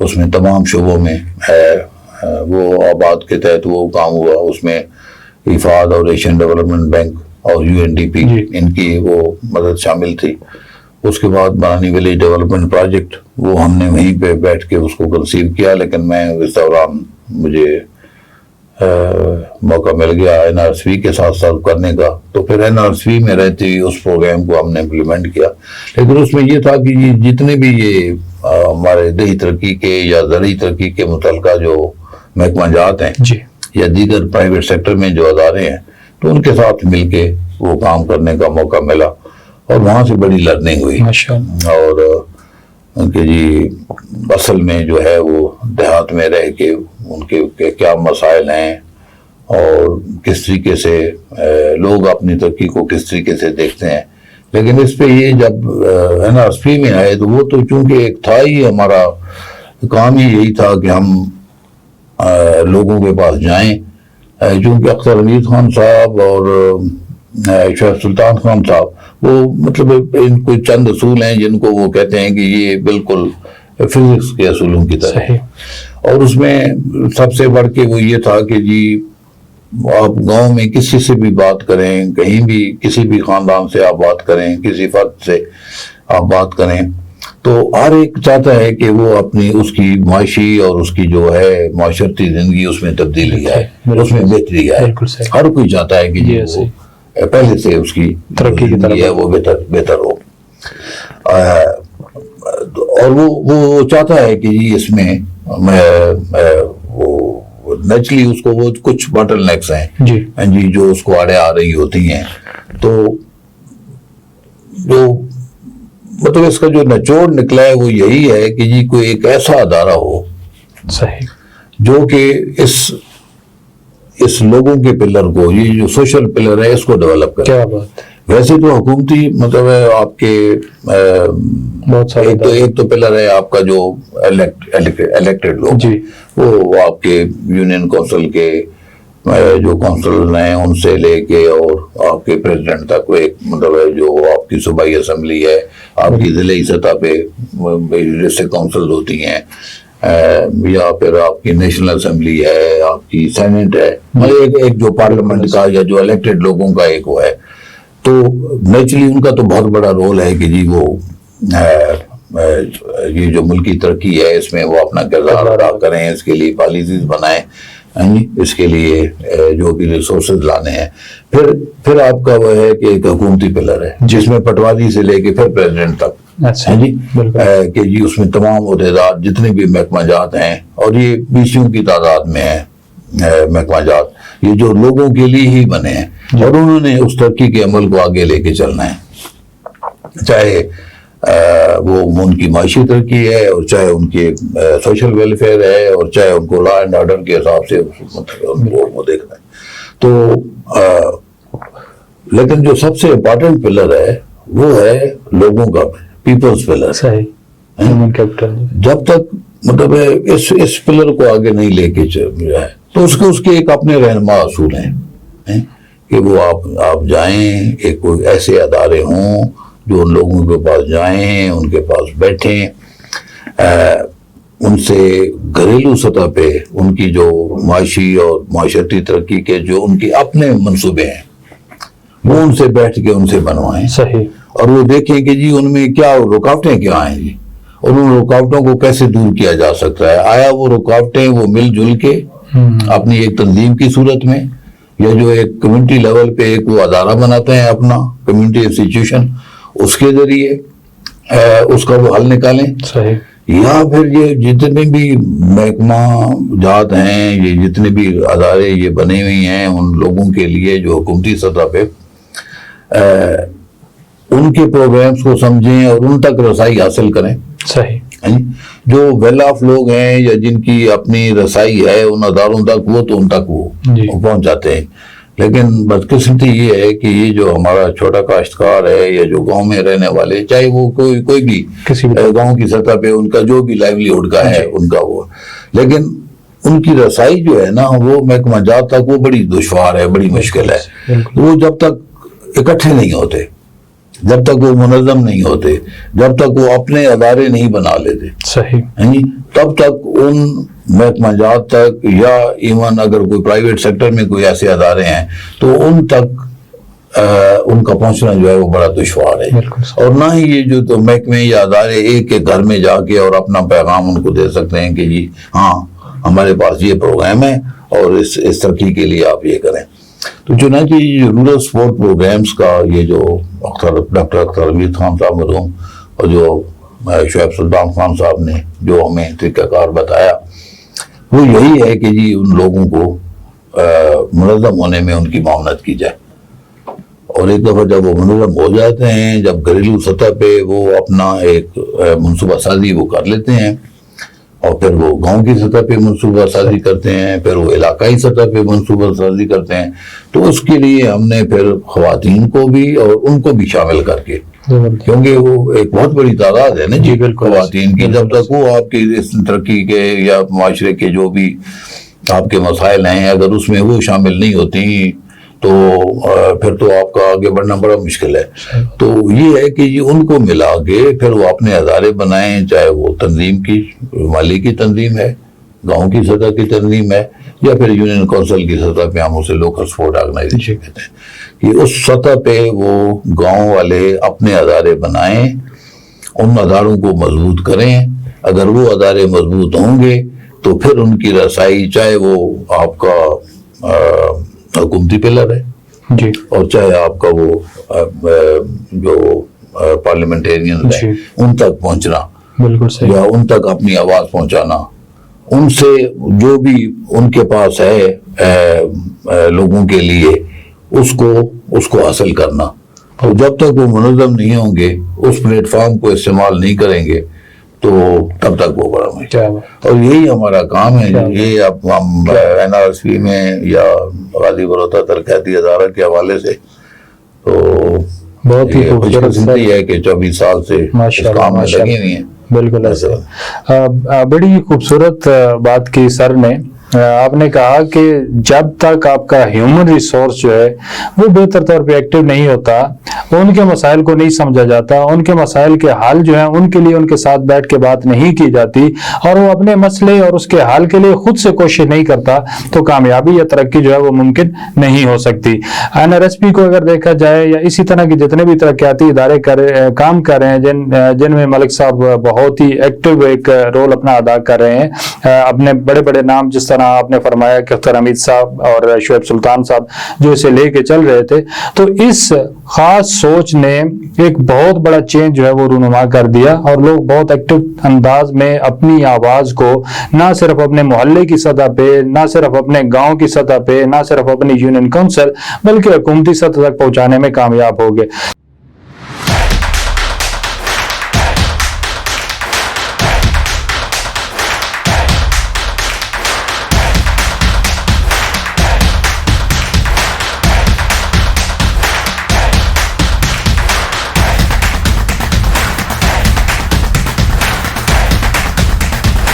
اس میں تمام شعبوں میں ہے، وہ آباد کے تحت وہ کام ہوا، اس میں افاد اور ایشین ڈیولپمنٹ بینک اور UNDP ان کی وہ مدد شامل تھی۔ اس کے بعد بنانی ولیج ڈیولپمنٹ پروجیکٹ، وہ ہم نے وہیں پہ بیٹھ کے اس کو کنسیو کیا، لیکن میں اس دوران مجھے موقع مل گیا NRSV کے ساتھ ساتھ کرنے کا، تو پھر NRSV میں رہتے ہوئے اس پروگرام کو ہم نے امپلیمنٹ کیا۔ لیکن اس میں یہ تھا کہ جتنے بھی یہ ہمارے دیہی ترقی کے یا زرعی ترقی کے متعلقہ جو محکمہ جات ہیں یا دیگر پرائیویٹ سیکٹر میں جو ادارے ہیں، تو ان کے ساتھ مل کے وہ کام کرنے کا موقع ملا، اور وہاں سے بڑی لرننگ ہوئی۔ اور کہ جی اصل میں جو ہے وہ دیہات میں رہ کے ان کے کیا مسائل ہیں اور کس طریقے سے لوگ اپنی ترقی کو کس طریقے سے دیکھتے ہیں۔ لیکن اس پہ یہ جب NRSV میں آئے تو وہ تو چونکہ ایک تھا ہی، ہمارا کام ہی یہی تھا کہ ہم لوگوں کے پاس جائیں، چونکہ اختر حمید خان صاحب اور شیخ سلطان خان صاحب وہ مطلب ان کو چند اصول ہیں جن کو وہ کہتے ہیں کہ یہ بالکل فزکس کے اصولوں کی طرح، اور اس میں سب سے بڑھ کے وہ یہ تھا کہ جی آپ گاؤں میں کسی سے بھی بات کریں، کہیں بھی کسی بھی خاندان سے آپ بات کریں، کسی فرد سے آپ بات کریں، تو ہر ایک چاہتا ہے کہ وہ اپنی اس کی معاشی اور اس کی جو ہے معاشرتی زندگی اس میں تبدیلی آئے، اس میں بہتری آئے۔ ہر کوئی چاہتا ہے کہ جی وہ پہلے سے اس کی ترقی کی طرف ہے وہ بہتر ہو، اور وہ چاہتا ہے کہ جی اس میں نیچرلی اس کو وہ کچھ باٹل نیکس ہیں جی جو اس کو آڑے آ رہی ہوتی ہیں، تو جو مطلب اس کا جو نچوڑ نکلا ہے وہ یہی ہے کہ جی کوئی ایک ایسا ادارہ ہو جو کہ اس لوگوں کے پلر کو، یہ جو سوشل پلر ہے، اس کو ڈیولپ کرے۔ کیا بات! ویسے تو حکومتی مطلب ہے آپ کے ایک تو پلر ہے آپ کا جو الیکٹڈ لوگ، وہ آپ کے یونین کونسل کے جو کونسل ہیں ان سے لے کے اور آپ کے پریزیڈنٹ تک، ایک مطلب ہے جو آپ کی صوبائی اسمبلی ہے، آپ کی ضلعی سطح پہ ڈسٹرکٹ کونسل ہوتی ہیں، یا پھر آپ کی نیشنل اسمبلی ہے، آپ کی سینٹ ہے، ایک جو پارلیمنٹ کا یا جو الیکٹڈ لوگوں کا ایک وہ ہے، تو نیچرلی ان کا تو بہت بڑا رول ہے کہ جی وہ یہ جو ملکی ترقی ہے اس میں وہ اپنا کردار ادا کریں، اس کے لیے پالیسیز بنائیں، اس کے لیے جو بھی ریسورسز لانے ہیں۔ پھر آپ کا وہ ہے کہ ایک حکومتی پلر ہے جس میں پٹواری سے لے کے پھر پریزیڈنٹ تک کہ جی اس میں تمام عہدیدار جتنے بھی محکمہ جات ہیں، اور یہ 20 کی تعداد میں ہیں محکمہ جات، یہ جو لوگوں کے لیے ہی بنے ہیں، اور انہوں نے اس ترقی کے عمل کو آگے لے کے چلنا ہے، چاہے وہ ان کی معاشی ترقی ہے، اور چاہے ان کے سوشل ویلفیئر ہے، اور چاہے ان کو لا اینڈ آرڈر کے حساب سے ان کو دیکھنا ہے۔ تو لیکن جو سب سے امپورٹنٹ پلر ہے وہ ہے لوگوں کا، پیپلز پلر۔ جب تک مطلب اس پلر کو آگے نہیں لے کے جائے تو اس کے ایک اپنے رہنما اصول ہیں کہ وہ آپ جائیں، ایک کوئی ایسے ادارے ہوں جو ان لوگوں کے پاس جائیں، ان کے پاس بیٹھیں، ان سے گھریلو سطح پہ ان کی جو معاشی اور معاشرتی ترقی کے جو ان کے اپنے منصوبے ہیں وہ ان سے بیٹھ کے ان سے بنوائیں، اور وہ دیکھیں کہ جی ان میں کیا رکاوٹیں کیا ہیں جی، اور ان رکاوٹوں کو کیسے دور کیا جا سکتا ہے۔ آیا وہ رکاوٹیں وہ مل جل کے اپنی ایک تنظیم کی صورت میں، یا جو ایک کمیونٹی لیول پہ ایک وہ ادارہ بناتے ہیں اپنا کمیونٹی انسٹیٹیوشن، اس کے ذریعے اس کا وہ حل نکالیں، یا پھر یہ جتنے بھی محکمہ جات ہیں، یہ جتنے بھی ادارے یہ بنے ہوئے ہیں ان لوگوں کے لیے جو حکومتی سطح پہ، ان کے پروگرامز کو سمجھیں اور ان تک رسائی حاصل کریں۔ جو ویل آف لوگ ہیں یا جن کی اپنی رسائی ہے ان اداروں تک، وہ تو ان تک وہ پہنچ جاتے ہیں، لیکن بدقسمتی یہ ہے کہ یہ جو ہمارا چھوٹا کاشتکار ہے یا جو گاؤں میں رہنے والے، چاہے وہ کوئی بھی گاؤں کی سطح پہ ان کا جو بھی لائیولیہوڈ کا ہے ان کا وہ، لیکن ان کی رسائی جو ہے نا وہ محکمہ جات تک وہ بڑی دشوار ہے، بڑی مشکل ہے۔ وہ جب تک اکٹھے نہیں ہوتے جب تک وہ منظم نہیں ہوتے، جب تک وہ اپنے ادارے نہیں بنا لیتے، صحیح، تب تک ان محکمہ جات تک یا ایون اگر کوئی پرائیویٹ سیکٹر میں کوئی ایسے ادارے ہیں تو ان تک ان کا پہنچنا جو ہے وہ بڑا دشوار ہے، اور نہ ہی یہ جو تو محکمے یا ادارے ایک ایک گھر میں جا کے اور اپنا پیغام ان کو دے سکتے ہیں کہ جی ہاں ہمارے پاس یہ پروگرام ہے اور اس ترقی کے لیے آپ یہ کریں۔ تو چنانچہ یہ رورل سپورٹ پروگرامز کا یہ جو ڈاکٹر اختر حمید خان صاحب مرحوم اور جو شعیب سلطان خان صاحب نے جو ہمیں طریقہ کار بتایا، وہ یہی ہے کہ جی ان لوگوں کو منظم ہونے میں ان کی معاونت کی جائے، اور ایک دفعہ جب وہ منظم ہو جاتے ہیں، جب گھریلو سطح پہ وہ اپنا ایک منصوبہ سازی وہ کر لیتے ہیں، اور پھر وہ گاؤں کی سطح پہ منصوبہ سازی کرتے ہیں، پھر وہ علاقائی سطح پہ منصوبہ سازی کرتے ہیں، تو اس کے لیے ہم نے پھر خواتین کو بھی اور ان کو بھی شامل کر کے، کیونکہ وہ ایک بہت بڑی تعداد ہے نا جی خواتین کی، جب تک وہ آپ کی اس ترقی کے یا معاشرے کے جو بھی آپ کے مسائل ہیں اگر اس میں وہ شامل نہیں ہوتی تو پھر تو آپ کا آگے بڑھنا بڑا مشکل ہے۔ تو یہ ہے کہ یہ ان کو ملا کے پھر وہ اپنے ادارے بنائیں، چاہے وہ تنظیم کی مالی کی تنظیم ہے، گاؤں کی سطح کی تنظیم ہے، یا پھر یونین کونسل کی سطح پہ ہم اسے لوکل سپورٹ آرگنائزیشن کہتے ہیں، کہ اس سطح پہ وہ گاؤں والے اپنے ادارے بنائیں، ان اداروں کو مضبوط کریں۔ اگر وہ ادارے مضبوط ہوں گے تو پھر ان کی رسائی، چاہے وہ آپ کا حکومتی پلر ہے جی، اور چاہے آپ کا وہ جو پارلیمنٹیرین ہے ان تک پہنچنا، بالکل صحیح، یا ان تک اپنی آواز پہنچانا، ان سے جو بھی ان کے پاس ہے لوگوں کے لیے اس کو حاصل کرنا۔ اور جب تک وہ منظم نہیں ہوں گے، اس پلیٹ فارم کو استعمال نہیں کریں گے تو تب تک وہ بڑا مشکل، اور یہی ہمارا کام ہے۔ یہ اب ہم NRSP میں یا غازی بروتا ترقیاتی ادارہ کے حوالے سے تو بہت ہی خوبصورت ہے کہ 24 سال سے اس کام میں لگی ہوئی ہیں۔ بالکل ایسا بڑی خوبصورت بات کی سر نے، آپ نے کہا کہ جب تک آپ کا ہیومن ریسورس جو ہے وہ بہتر طور پہ ایکٹیو نہیں ہوتا، ان کے مسائل کو نہیں سمجھا جاتا، ان کے مسائل کے حل جو ہیں ان کے لیے ان کے ساتھ بیٹھ کے بات نہیں کی جاتی، اور وہ اپنے مسئلے اور اس کے حل کے لیے خود سے کوشش نہیں کرتا، تو کامیابی یا ترقی جو ہے وہ ممکن نہیں ہو سکتی۔ NRSP کو اگر دیکھا جائے یا اسی طرح کے جتنے بھی ترقیاتی ادارے کام کر رہے ہیں جن میں ملک صاحب بہت ہی ایکٹیو ایک رول اپنا ادا کر رہے ہیں، اپنے بڑے بڑے نام جس طرح آپ نے فرمایا کہ اختر حمید صاحب اور شعیب سلطان صاحب جو اسے لے کے چل رہے تھے، تو اس خاص سوچ نے ایک بہت بڑا چینج جو ہے وہ رونما کر دیا، اور لوگ بہت ایکٹیو انداز میں اپنی آواز کو نہ صرف اپنے محلے کی سطح پہ، نہ صرف اپنے گاؤں کی سطح پہ، نہ صرف اپنی یونین کونسل بلکہ حکومتی سطح تک پہنچانے میں کامیاب ہو گئے۔